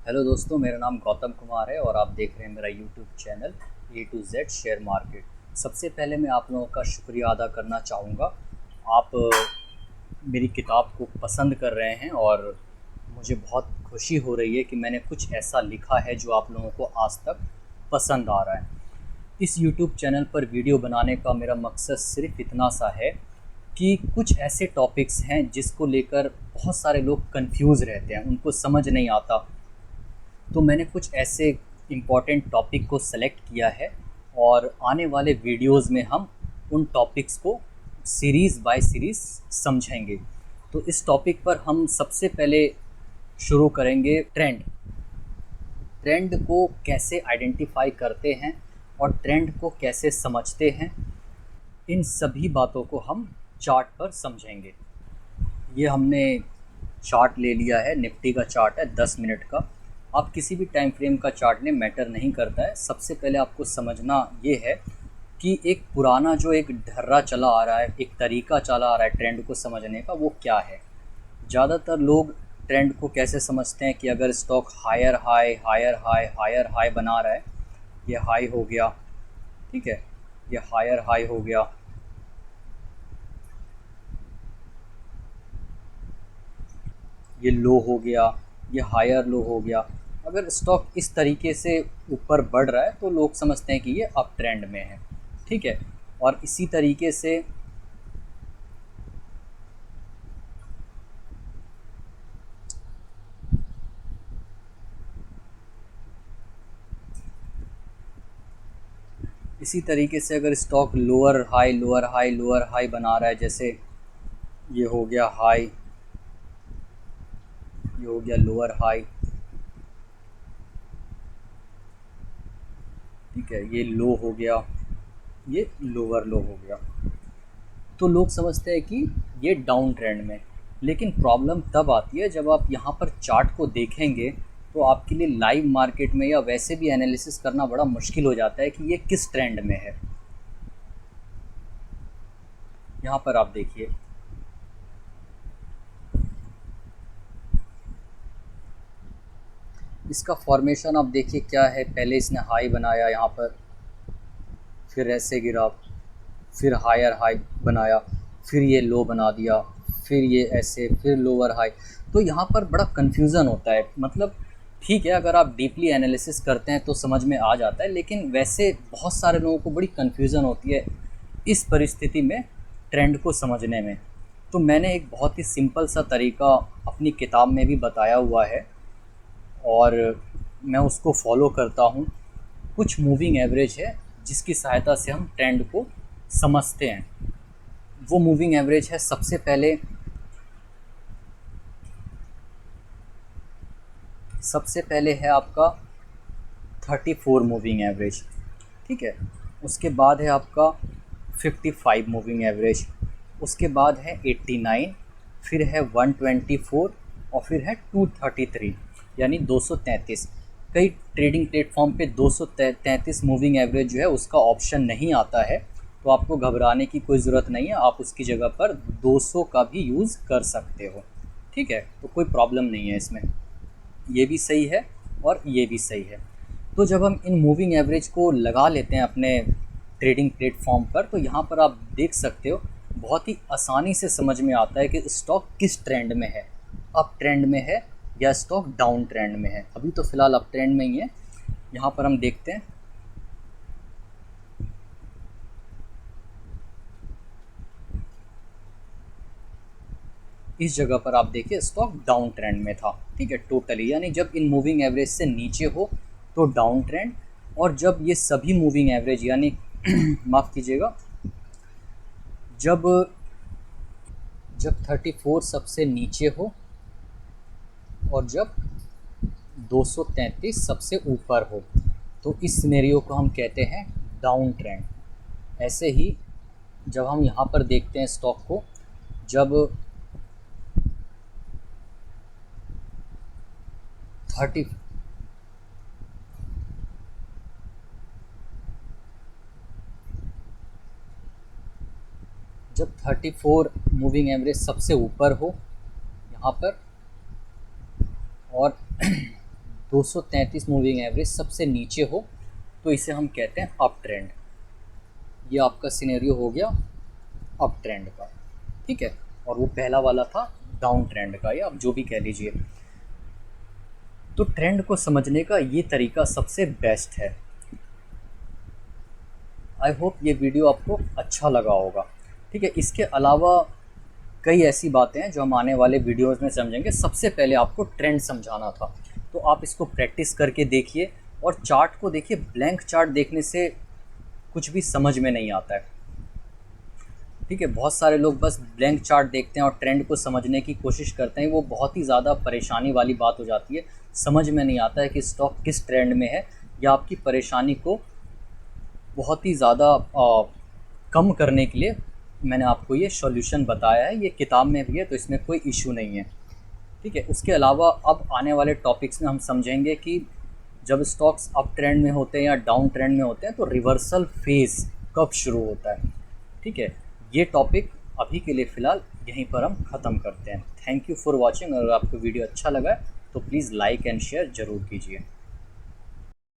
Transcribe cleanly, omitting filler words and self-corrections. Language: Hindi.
हेलो दोस्तों, मेरा नाम गौतम कुमार है और आप देख रहे हैं मेरा YouTube channel A to Z share market. सबसे पहले मैं आप लोगों का शुक्रिया अदा करना चाहूँगा। आप मेरी किताब को पसंद कर रहे हैं और मुझे बहुत खुशी हो रही है कि मैंने कुछ ऐसा लिखा है जो आप लोगों को आज तक पसंद आ रहा है। इस यूट्यूब चैनल पर वीडियो बनाने का मेरा मकसद सिर्फ इतना सा है कि कुछ ऐसे टॉपिक्स हैं जिसको लेकर बहुत सारे लोग कंफ्यूज रहते हैं, उनको समझ नहीं आता। तो मैंने कुछ ऐसे इम्पॉर्टेंट टॉपिक को सेलेक्ट किया है और आने वाले वीडियोस में हम उन टॉपिक्स को सीरीज़ बाय सीरीज़ समझेंगे। तो इस टॉपिक पर हम सबसे पहले शुरू करेंगे ट्रेंड। ट्रेंड को कैसे आइडेंटिफाई करते हैं और ट्रेंड को कैसे समझते हैं, इन सभी बातों को हम चार्ट पर समझेंगे। ये हमने चार्ट ले लिया है, निफ्टी का चार्ट है 10 मिनट का। आप किसी भी टाइम फ्रेम का चार्ट ने मैटर नहीं करता है। सबसे पहले आपको समझना ये है कि एक पुराना जो एक ढर्रा चला आ रहा है, एक तरीका चला आ रहा है ट्रेंड को समझने का, वो क्या है। ज़्यादातर लोग ट्रेंड को कैसे समझते हैं कि अगर stock higher high higher high higher high बना रहा है, ये हाई हो गया, ठीक है, ये हायर हाई हो गया, ये लो हो गया, ये हायर लो हो गया। अगर स्टॉक इस तरीके से ऊपर बढ़ रहा है तो लोग समझते हैं कि ये अप ट्रेंड में है, ठीक है। और इसी तरीके से अगर stock lower high lower high lower high बना रहा है, जैसे ये हो गया हाई, ये हो गया लोअर हाई, ठीक है, ये लो हो गया, ये लोअर लो हो गया, तो लोग समझते हैं कि ये डाउन ट्रेंड में। लेकिन प्रॉब्लम तब आती है जब आप यहाँ पर चार्ट को देखेंगे तो आपके लिए लाइव मार्केट में या वैसे भी एनालिसिस करना बड़ा मुश्किल हो जाता है कि ये किस ट्रेंड में है। यहाँ पर आप देखिए, इसका फॉर्मेशन आप देखिए क्या है। पहले इसने हाई बनाया यहाँ पर, फिर ऐसे गिरा, फिर हायर हाई बनाया, फिर ये लो बना दिया, फिर ये ऐसे, फिर लोअर हाई। तो यहाँ पर बड़ा कन्फ्यूज़न होता है। मतलब ठीक है, अगर आप डीपली एनालिसिस करते हैं तो समझ में आ जाता है, लेकिन वैसे बहुत सारे लोगों को बड़ी कन्फ्यूज़न होती है इस परिस्थिति में ट्रेंड को समझने में। तो मैंने एक बहुत ही सिंपल सा तरीका अपनी किताब में भी बताया हुआ है और मैं उसको फॉलो करता हूँ। कुछ मूविंग एवरेज है जिसकी सहायता से हम ट्रेंड को समझते हैं। वो मूविंग एवरेज है, सबसे पहले है आपका 34 मूविंग एवरेज, ठीक है। उसके बाद है आपका 55 मूविंग एवरेज, उसके बाद है 89, फिर है 124 और फिर है 233, यानी 233। कई ट्रेडिंग प्लेटफॉर्म पे 233 मूविंग एवरेज जो है उसका ऑप्शन नहीं आता है, तो आपको घबराने की कोई ज़रूरत नहीं है। आप उसकी जगह पर 200 का भी यूज़ कर सकते हो, ठीक है। तो कोई प्रॉब्लम नहीं है इसमें, ये भी सही है और ये भी सही है। तो जब हम इन मूविंग एवरेज को लगा लेते हैं अपने ट्रेडिंग प्लेटफॉर्म पर, तो यहाँ पर आप देख सकते हो बहुत ही आसानी से समझ में आता है कि स्टॉक किस ट्रेंड में है, अप ट्रेंड में है या स्टॉक डाउन ट्रेंड में है। अभी तो फ़िलहाल अप ट्रेंड में ही है। यहाँ पर हम देखते हैं, इस जगह पर आप देखिए स्टॉक डाउन ट्रेंड में था, ठीक है, टोटली। यानी जब इन मूविंग एवरेज से नीचे हो तो डाउन ट्रेंड, और जब ये सभी मूविंग एवरेज यानी माफ़ कीजिएगा, जब जब 34 सबसे नीचे हो और जब 233 सबसे ऊपर हो, तो इस सिनेरियो को हम कहते हैं डाउन ट्रेंड। ऐसे ही जब हम यहाँ पर देखते हैं स्टॉक को, जब 30 जब 34 मूविंग एवरेज सबसे ऊपर हो यहाँ पर, और 233 मूविंग एवरेज सबसे नीचे हो तो इसे हम कहते हैं अप ट्रेंड। ये आपका सिनेरियो हो गया अप ट्रेंड का, ठीक है। और वो पहला वाला था डाउन ट्रेंड का, या आप जो भी कह लीजिए। तो ट्रेंड को समझने का ये तरीका सबसे बेस्ट है। आई होप ये वीडियो आपको अच्छा लगा होगा, ठीक है। इसके अलावा कई ऐसी बातें हैं जो हम आने वाले वीडियोस में समझेंगे। सबसे पहले आपको ट्रेंड समझाना था, तो आप इसको प्रैक्टिस करके देखिए। और चार्ट को देखिए, ब्लैंक चार्ट देखने से कुछ भी समझ में नहीं आता है, ठीक है। बहुत सारे लोग बस ब्लैंक चार्ट देखते हैं और ट्रेंड को समझने की कोशिश करते हैं। वो बहुत ही ज़्यादा परेशानी वाली बात हो जाती है। समझ में नहीं आता है कि स्टॉक किस ट्रेंड में है, या आपकी परेशानी को बहुत ही ज़्यादा कम करने के लिए मैंने आपको ये सॉल्यूशन बताया है। ये किताब में भी है, तो इसमें कोई इशू नहीं है, ठीक है। उसके अलावा अब आने वाले टॉपिक्स में हम समझेंगे कि जब स्टॉक्स अप ट्रेंड में होते हैं या डाउन ट्रेंड में होते हैं तो रिवर्सल फेज़ कब शुरू होता है, ठीक है। ये टॉपिक अभी के लिए फ़िलहाल यहीं पर हम ख़त्म करते हैं। Thank you for watching. अगर आपको वीडियो अच्छा लगा है तो प्लीज़ लाइक एंड शेयर ज़रूर कीजिए।